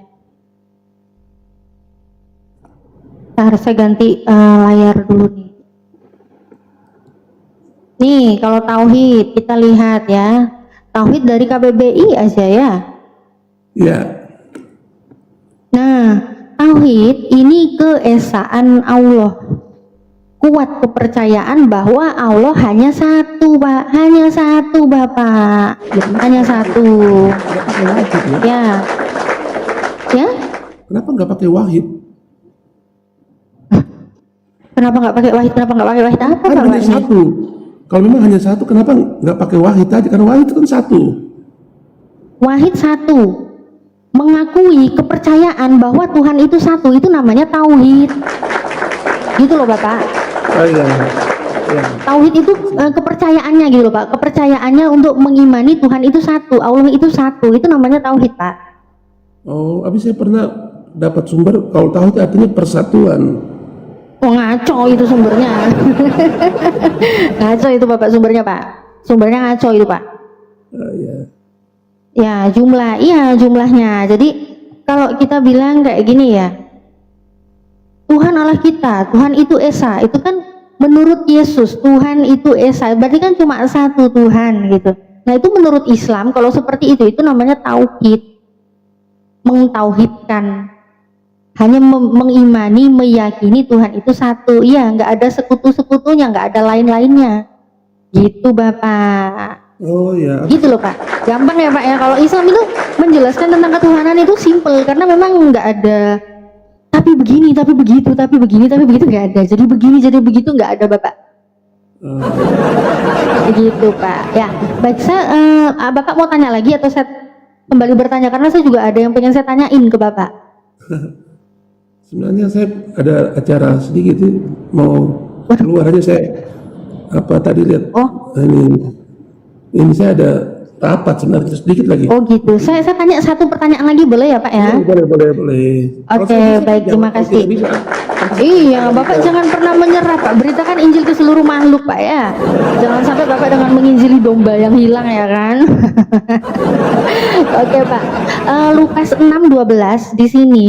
Ntar saya ganti layar dulu nih. Nih, kalau tauhid kita lihat ya. Tauhid dari KBBI aja ya. Ya, Nah, tauhid ini keesaan Allah. Kuat kepercayaan bahwa Allah hanya satu, Pak. Hanya satu, Bapak. Hanya satu. nggak pakai wahid ya. Ya. Ya? Kenapa nggak pakai wahid? Kenapa nggak pakai wahid? Apa, Kan Pak, hanya ini? satu. Kalau memang hanya satu, kenapa nggak pakai wahid aja? Karena wahid itu kan satu. Wahid satu, mengakui kepercayaan bahwa Tuhan itu satu, itu namanya tauhid. Gitu loh, Bapak. Oh iya. Ya. Tauhid itu kepercayaannya gitu loh, Pak. Kepercayaannya untuk mengimani Tuhan itu satu, Allah itu satu, itu namanya tauhid, Pak. Oh, habis saya pernah dapat sumber kalau tauhid artinya persatuan. Oh, ngaco itu sumbernya. Ngaco itu, Bapak, sumbernya, Pak. Sumbernya ngaco itu, Pak. Ya. Ya, jumlahnya. Jadi kalau kita bilang kayak gini ya, Tuhan Allah kita, Tuhan itu esa, itu kan menurut Yesus Tuhan itu esa, berarti kan cuma satu Tuhan gitu. Nah, itu menurut Islam kalau seperti itu namanya tauhid, mengtauhidkan, hanya mengimani, meyakini Tuhan itu satu. Iya, nggak ada sekutu-sekutunya, nggak ada lain-lainnya. Gitu, Bapak. Oh ya. Gitu loh, Pak. Gampang ya, Pak ya. Kalau Islam itu menjelaskan tentang ketuhanan itu simple, karena memang nggak ada tapi begini, tapi begitu, tapi begini, tapi begitu, nggak ada. Jadi begini, jadi begitu, nggak ada, Bapak. Begitu, Pak. Ya, baik. Bapak mau tanya lagi atau saya kembali bertanya, karena saya juga ada yang pengen saya tanyain ke Bapak. Sebenarnya saya ada acara sedikit mau keluar aja saya tadi lihat. Oh. Ini saya ada rapat sebenarnya sedikit lagi. Oh gitu. Saya tanya satu pertanyaan lagi boleh ya, Pak ya? Boleh. Oke, baik, terima kasih. Bisa. Iya, Bapak jangan pernah menyerah, Pak. Beritakan Injil ke seluruh makhluk, Pak ya. Jangan sampai Bapak dengan menginjili domba yang hilang, ya kan? Oke, Pak. Lukas 6:12 di sini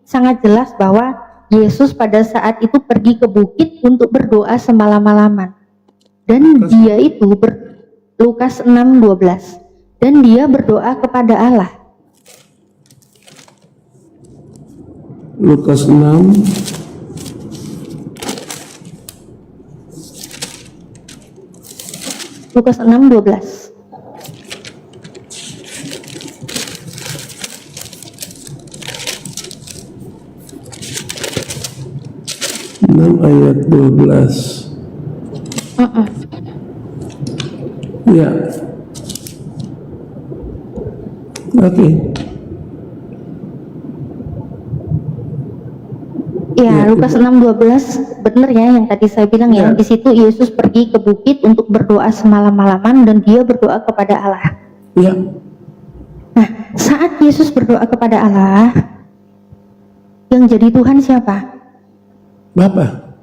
sangat jelas bahwa Yesus pada saat itu pergi ke bukit untuk berdoa semalam-malaman. Dan dia itu Lukas 6:12. Dan dia berdoa kepada Allah. Lukas 6 Lukas 6:12. ayat 12. Ya. Oke. Ya, Lukas 6:12 benar ya yang tadi saya bilang ya. Di situ Yesus pergi ke bukit untuk berdoa semalam-malaman dan dia berdoa kepada Allah. Ya. Nah, saat Yesus berdoa kepada Allah, yang jadi Tuhan siapa? Bapa.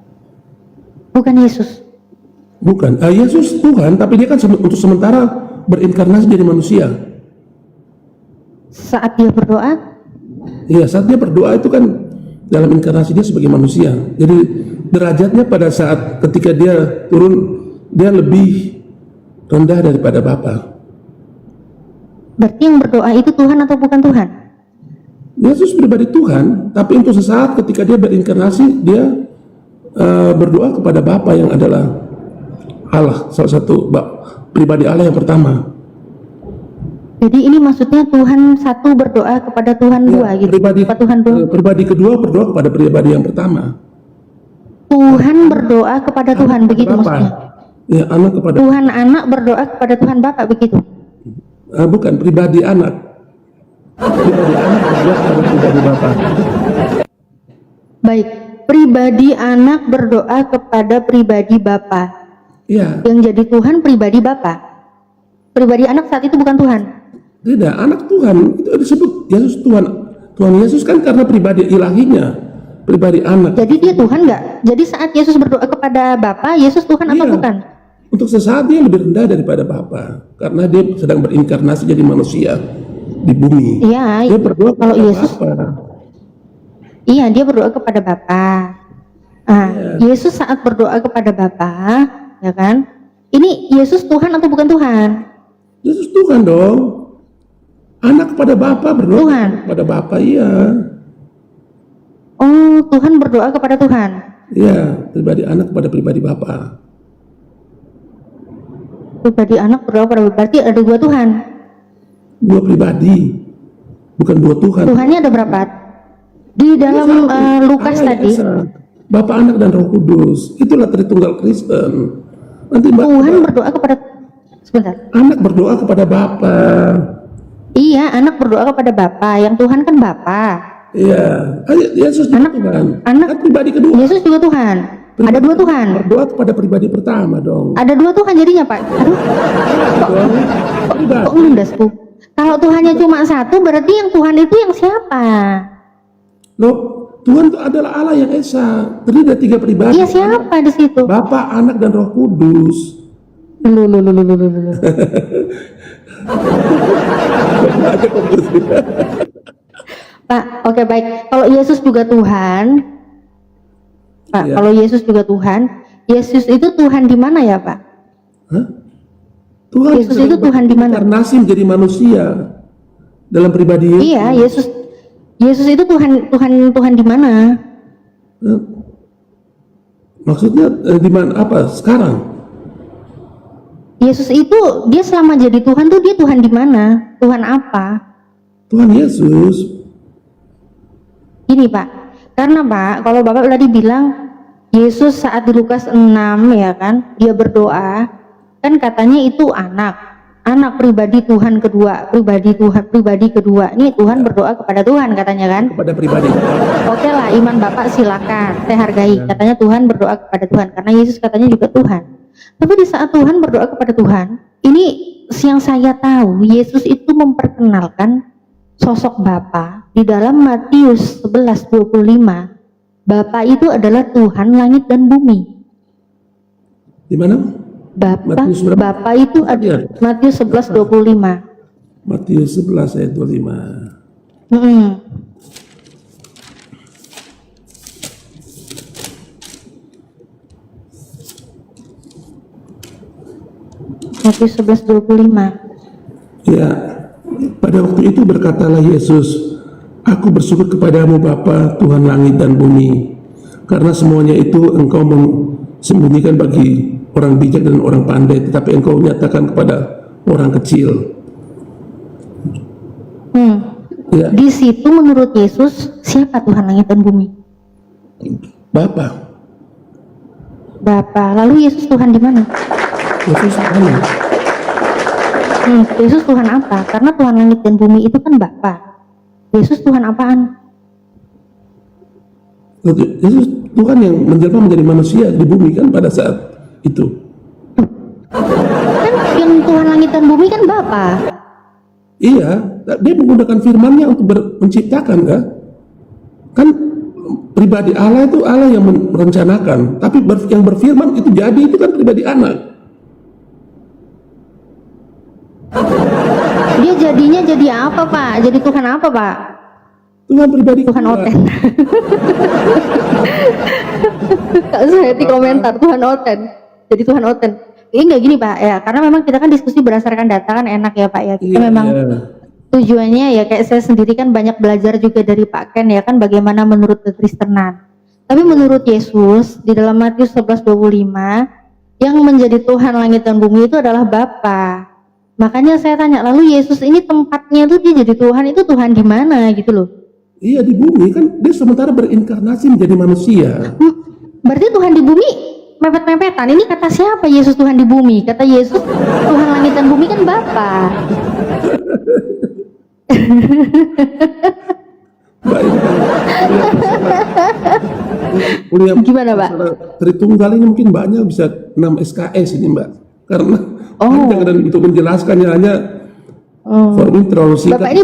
Bukan Yesus. Bukan. Yesus Tuhan, tapi dia kan untuk sementara berinkarnasi jadi manusia. saat dia berdoa? Iya, saat dia berdoa itu kan dalam inkarnasi dia sebagai manusia. Jadi derajatnya pada saat ketika dia turun, dia lebih rendah daripada Bapa. Berarti yang berdoa itu Tuhan atau bukan Tuhan? Yesus pribadi Tuhan, tapi untuk sesaat ketika dia berinkarnasi, dia berdoa kepada Bapa yang adalah Allah, salah satu pribadi Allah yang pertama. Jadi ini maksudnya Tuhan satu berdoa kepada Tuhan dua gitu? Pribadi, Apa Tuhan dua? pribadi kedua berdoa kepada pribadi yang pertama. Tuhan berdoa kepada Tuhan, begitu Bapa. maksudnya? Ya, anak kepada Tuhan anak berdoa kepada Tuhan Bapa, begitu? bukan pribadi anak. Pribadi anak berdoa kepada pribadi Bapa. Baik, pribadi anak berdoa kepada pribadi Bapa. Iya, Yang jadi Tuhan pribadi Bapa. Pribadi anak saat itu bukan Tuhan. tidak, anak Tuhan itu disebut Yesus Tuhan. Tuhan Yesus kan karena pribadi ilahinya, pribadi anak. Jadi dia Tuhan nggak? Jadi saat Yesus berdoa kepada Bapa, Yesus Tuhan apa Iya. bukan? Untuk sesaat dia lebih rendah daripada Bapa karena dia sedang berinkarnasi jadi manusia di bumi. Iya, Dia berdoa kalau kepada Yesus, Bapa. iya dia berdoa kepada Bapa. Yesus saat berdoa kepada Bapa, ya kan? Ini Yesus Tuhan atau bukan Tuhan? Yesus Tuhan dong. Anak kepada Bapa berdoa Tuhan. kepada Bapa, iya. Oh, Tuhan berdoa kepada Tuhan. Iya, pribadi anak kepada pribadi Bapa. Pribadi anak berdoa kepada Bapa. Berarti ada dua Tuhan. Dua pribadi, bukan dua Tuhan. Tuhannya ada berapa? Di dalam Lukas Allah tadi, Esa, Bapa, Anak, dan Roh Kudus. Itulah Tritunggal Kristen. Nanti Tuhan berdoa kepada, sebentar. anak berdoa kepada Bapa. Iya, anak berdoa kepada Bapa. Yang Tuhan kan Bapa. Iya, Yesus juga Tuhan. anak. Kan pribadi kedua. Yesus juga Tuhan. Ada dua Tuhan. Berdoa kepada pribadi pertama dong. Ada dua Tuhan jadinya, Pak. Aduh, Pribadi. kok ngundas tuh? Kalau Tuhannya cuma satu, berarti yang Tuhan itu yang siapa? Loh, Tuhan itu adalah Allah yang Esa. Terdiri dari tiga pribadi. Iya, siapa di situ? Bapa, Anak, dan Roh Kudus. Lu. Ada konflik. Pak, oke baik. Kalau Yesus juga Tuhan, Pak, Iya. kalau Yesus juga Tuhan, Yesus itu Tuhan di mana ya, Pak? Hah? Tuhan Yesus itu Tuhan di mana? Inkarnasi menjadi manusia dalam pribadi Yesus. Iya, Yesus itu Tuhan di mana? Hah? Maksudnya di mana? Apa sekarang? Yesus itu dia selama jadi Tuhan tuh dia Tuhan di mana? Tuhan apa? Tuhan Yesus. Gini Pak, karena Pak, kalau Bapak tadi bilang Yesus saat di Lukas 6 ya kan, dia berdoa, kan katanya itu anak pribadi Tuhan kedua, pribadi kedua. Ini Tuhan berdoa kepada Tuhan katanya kan? Kepada pribadi. Oke lah, iman Bapak silakan, saya hargai. Katanya Tuhan berdoa kepada Tuhan, karena Yesus katanya juga Tuhan. Tapi di saat Tuhan berdoa kepada Tuhan, ini yang saya tahu, Yesus itu memperkenalkan sosok Bapa di dalam Matius 11:25. Bapa itu adalah Tuhan langit dan bumi. Di mana? Matius berapa? Bapa itu ada Matius 11:25. Matius 11 ayat 25. Matius 11:25. Ya, pada waktu itu berkatalah Yesus, Aku bersyukur kepadamu Bapa, Tuhan langit dan bumi, karena semuanya itu engkau sembunyikan bagi orang bijak dan orang pandai, tetapi engkau nyatakan kepada orang kecil. Ya, Di situ menurut Yesus siapa Tuhan langit dan bumi? Bapa. Bapa. Lalu Yesus Tuhan di mana? Yesus mana? Yesus Tuhan apa? Karena Tuhan langit dan bumi itu kan Bapa. Yesus Tuhan apaan? Yesus Tuhan yang menjelma menjadi manusia di bumi kan pada saat itu. Kan yang Tuhan langit dan bumi kan Bapa. Iya, dia menggunakan firman-Nya untuk menciptakan kan? Kan pribadi Allah itu Allah yang merencanakan, tapi yang berfirman itu jadi itu kan pribadi anak. Dia jadinya jadi apa Pak? Jadi Tuhan apa Pak? Tuhan pribadi Tuhan kedua. Oten. Kak saya di komentar Tuhan Oten. Jadi Tuhan Oten. Ini nggak gini Pak ya, karena memang kita kan diskusi berdasarkan data kan enak ya Pak ya. Kita Iya, memang iya. tujuannya ya kayak saya sendiri kan banyak belajar juga dari Pak Ken ya kan bagaimana menurut kekristenan. Tapi menurut Yesus di dalam Matius 11:25 yang menjadi Tuhan langit dan bumi itu adalah Bapa. Makanya saya tanya, lalu Yesus ini tempatnya tuh dia jadi Tuhan, itu Tuhan di mana gitu loh. Iya, di bumi kan dia sementara berinkarnasi menjadi manusia. Berarti Tuhan di bumi mepet-mepetan. Ini kata siapa Yesus Tuhan di bumi? Kata Yesus Tuhan langit dan bumi kan Bapa. Mbak, ini kan kuliah Gimana, Pak? masalah Tritunggal ini mungkin Mbaknya bisa 6 SKS ini Mbak, karena jangan untuk menjelaskannya hanya formil terlalu singkat. Bapak ini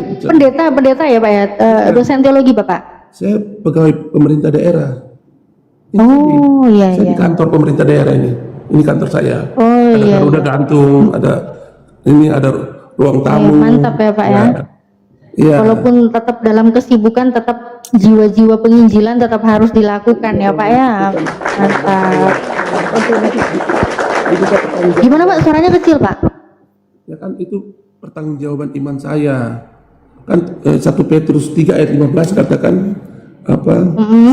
pendeta ya Pak ya, dosen teologi Bapak. Saya pegawai pemerintah daerah. Oh iya Saya di iya. kantor pemerintah daerah ini kantor saya. Oh Ada iya. garuda gantung, ada ruang tamu. Mantap ya Pak ya. Iya. Walaupun tetap dalam kesibukan, tetap jiwa-jiwa penginjilan tetap harus dilakukan ya Pak ya. Mantap. Gimana Pak? Suaranya kecil Pak. Ya kan itu pertanggungjawaban iman saya. Kan 1 Petrus 3 ayat 15 katakan apa?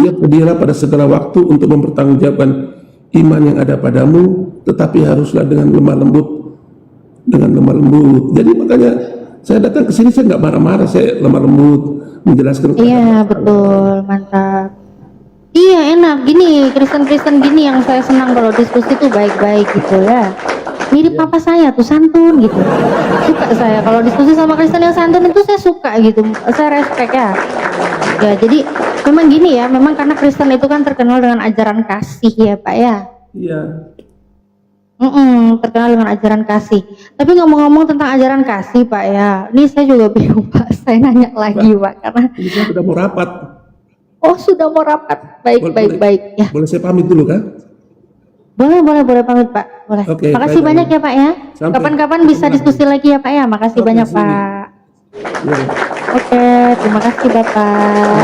Siap sedialah pada segala waktu untuk mempertanggungjawabkan iman yang ada padamu, tetapi haruslah dengan lemah lembut. Jadi makanya saya datang ke sini saya nggak marah-marah, saya lemah lembut menjelaskan. Iya betul, mantap. Iya enak gini, Kristen-Kristen gini yang saya senang kalau diskusi tuh baik-baik gitu ya. Mirip papa saya tuh santun gitu. Suka saya kalau diskusi sama Kristen yang santun itu saya suka gitu. Saya respect ya. Ya jadi memang gini ya, memang karena Kristen itu kan terkenal dengan ajaran kasih ya Pak ya. Iya. Terkenal dengan ajaran kasih. Tapi ngomong-ngomong tentang ajaran kasih Pak ya, ini saya juga bingung Pak. Saya nanya lagi Pak karena Ini saya sudah mau rapat. oh sudah mau rapat. Baik. Ya. Boleh saya pamit dulu kan? Boleh pamit Pak. Boleh. Oke, Makasih baik, banyak baik. ya Pak ya. Sampai Kapan-kapan bisa ketemu diskusi lagi ya Pak ya. Makasih Oke, banyak sini. Pak. Ya. Oke, terima kasih Bapak.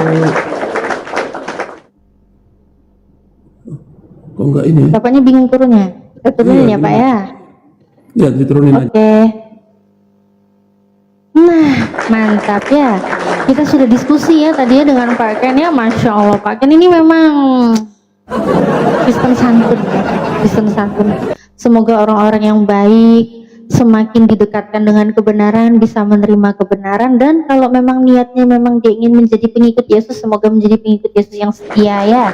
Kok enggak ini? Bapaknya bingung turunnya. Kita turunin Iya, ya Pak ya. Ya diturunin aja. Oke. Nah, mantap ya. Kita sudah diskusi ya tadi ya dengan Pak Ken ya. Masya Allah Pak Ken ini memang Kristen santun ya. Kristen santun. Semoga orang-orang yang baik semakin didekatkan dengan kebenaran, bisa menerima kebenaran, dan kalau memang niatnya memang dia ingin menjadi pengikut Yesus, semoga menjadi pengikut Yesus yang setia ya.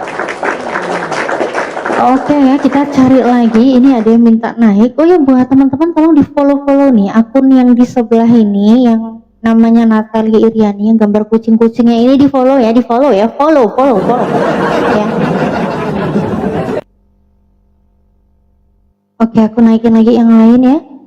Oke ya, kita cari lagi. Ini ada yang minta naik. Oh ya, buat teman-teman tolong di follow nih akun yang di sebelah ini yang namanya Natalia Iriani yang gambar kucing-kucingnya ini, di follow ya, follow ya. Oke, aku naikin lagi yang lain ya.